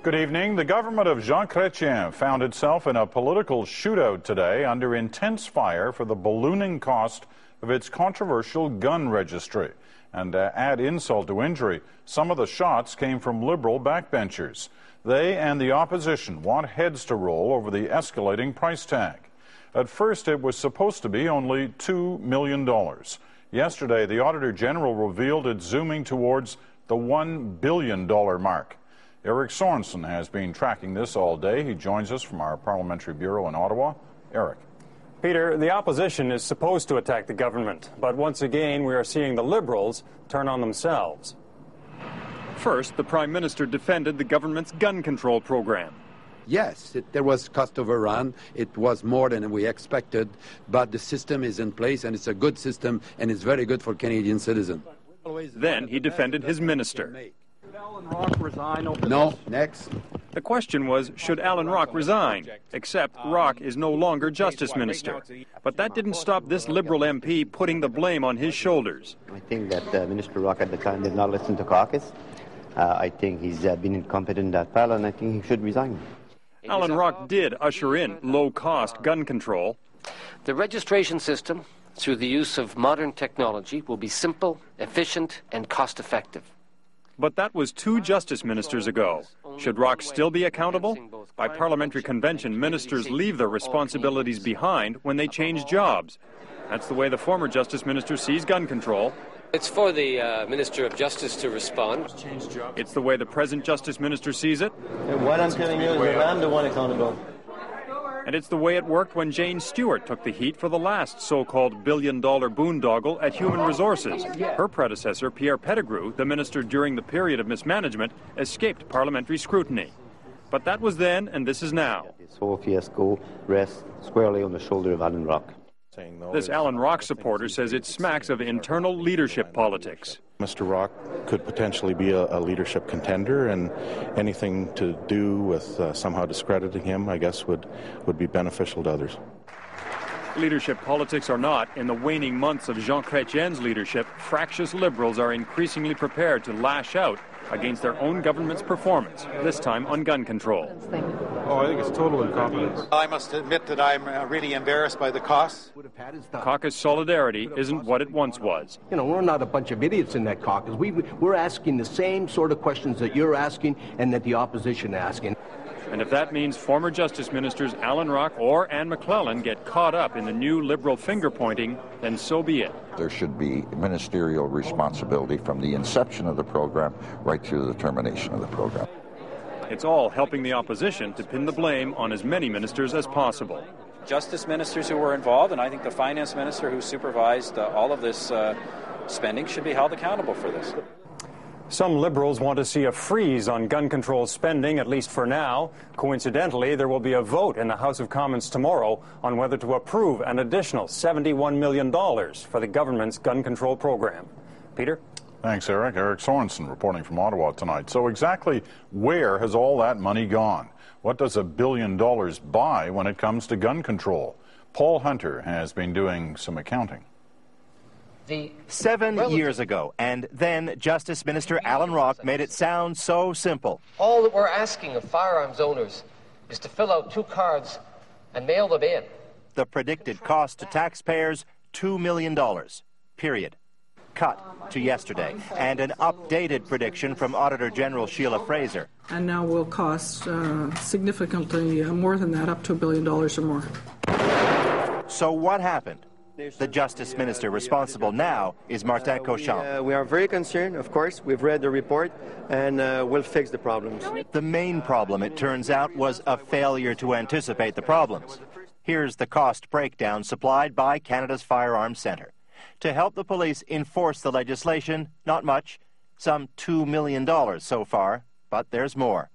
Good evening. The government of Jean Chrétien found itself in a political shootout today under intense fire for the ballooning cost of its controversial gun registry. And to add insult to injury, some of the shots came from Liberal backbenchers. They and the opposition want heads to roll over the escalating price tag. At first, it was supposed to be only $2 million. Yesterday, the Auditor General revealed it's zooming towards the $1 billion mark. Eric Sorensen has been tracking this all day. He joins us from our parliamentary bureau in Ottawa. Eric. Peter, the opposition is supposed to attack the government, but once again we are seeing the Liberals turn on themselves. First, the Prime Minister defended the government's gun control program. Yes, there was cost overrun. It was more than we expected, but the system is in place and it's a good system and it's very good for Canadian citizens. Then he defended his minister. Allan Rock resign over No, this? next. The question was, should Allan Rock resign? Except Rock is no longer Justice Minister. But that didn't stop this Liberal MP putting the blame on his shoulders. I think that Minister Rock at the time did not listen to caucus. I think he's been incompetent at PAL, and I think he should resign. Allan Rock did usher in low-cost gun control. The registration system, through the use of modern technology, will be simple, efficient, and cost-effective. But that was 2 justice ministers ago. Should Rock still be accountable? By parliamentary convention, ministers leave their responsibilities behind when they change jobs. That's the way the former justice minister sees gun control. It's for the Minister of Justice to respond. It's the way the present justice minister sees it. And what I'm telling you is that I'm the one accountable. And it's the way it worked when Jane Stewart took the heat for the last so-called billion-dollar boondoggle at Human Resources. Her predecessor, Pierre Pettigrew, the minister during the period of mismanagement, escaped parliamentary scrutiny. But that was then, and this is now. This whole fiasco rests squarely on the shoulder of Allan Rock. This Allan Rock supporter says it smacks of internal leadership politics. Mr. Rock could potentially be a leadership contender, and anything to do with somehow discrediting him, I guess, would be beneficial to others. Leadership politics or not, in the waning months of Jean Chrétien's leadership, fractious Liberals are increasingly prepared to lash out against their own government's performance, this time on gun control. Oh, I think it's total incompetence. I must admit that I'm really embarrassed by the costs. Caucus solidarity isn't what it once was. You know, we're not a bunch of idiots in that caucus. We're asking the same sort of questions that you're asking and that the opposition is asking. And if that means former Justice Ministers Allan Rock or Anne McClellan get caught up in the new Liberal finger-pointing, then so be it. There should be ministerial responsibility from the inception of the program right through the termination of the program. It's all helping the opposition to pin the blame on as many ministers as possible. Justice ministers who were involved, and I think the finance minister who supervised all of this spending should be held accountable for this. Some Liberals want to see a freeze on gun control spending, at least for now. Coincidentally, there will be a vote in the House of Commons tomorrow on whether to approve an additional $71 million for the government's gun control program. Peter? Thanks, Eric. Eric Sorensen reporting from Ottawa tonight. So exactly where has all that money gone? What does $1 billion buy when it comes to gun control? Paul Hunter has been doing some accounting. 7 years ago, and then Justice Minister Allan Rock made it sound so simple. All that we're asking of firearms owners is to fill out 2 cards and mail them in. The predicted cost to taxpayers, $2 million, period. Cut to yesterday, and an updated prediction from Auditor General Sheila Fraser. And now will cost significantly more than that, up to $1 billion or more. So what happened? The Justice Minister responsible now is Martin Cauchon. We are very concerned, of course. We've read the report, and we'll fix the problems. The main problem, it turns out, was a failure to anticipate the problems. Here's the cost breakdown supplied by Canada's Firearms Centre. To help the police enforce the legislation, not much, some $2 million so far, but there's more.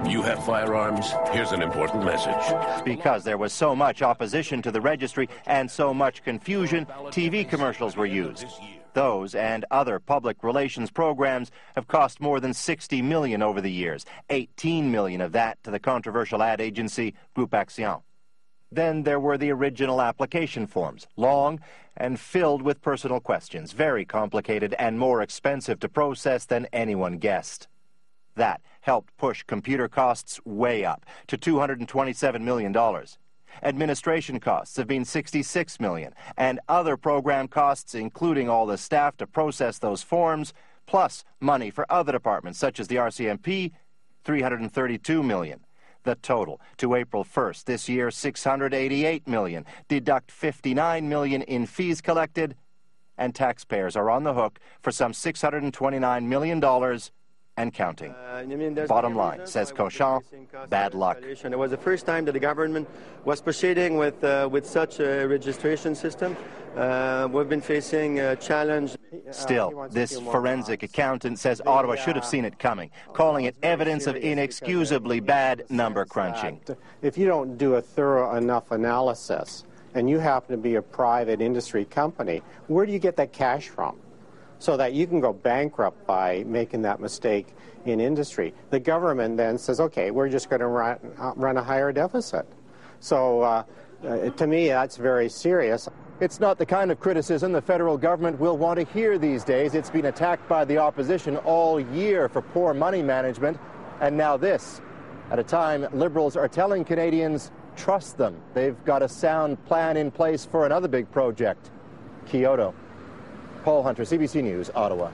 You have firearms? Here's an important message. Because there was so much opposition to the registry and so much confusion, TV commercials were used. Those and other public relations programs have cost more than $60 million over the years, $18 million of that to the controversial ad agency Groupe Action. Then there were the original application forms, long and filled with personal questions, very complicated and more expensive to process than anyone guessed. That helped push computer costs way up to $227 million. Administration costs have been $66 million, and other program costs, including all the staff to process those forms, plus money for other departments such as the RCMP, $332 million. The total to April 1st this year, $688 million. Deduct $59 million in fees collected, and taxpayers are on the hook for some $629 million and counting. Bottom line, says Cauchon, bad luck. It was the first time that the government was proceeding with such a registration system. We've been facing a challenge. Still, this forensic accountant says Ottawa should have seen it coming, calling it evidence of inexcusably bad number crunching. If you don't do a thorough enough analysis, and you happen to be a private industry company, where do you get that cash from? So that you can go bankrupt by making that mistake in industry. The government then says, okay, we're just going to run a higher deficit. So to me, that's very serious. It's not the kind of criticism the federal government will want to hear these days. It's been attacked by the opposition all year for poor money management. And now this, at a time Liberals are telling Canadians, trust them. They've got a sound plan in place for another big project, Kyoto. Paul Hunter, CBC News, Ottawa.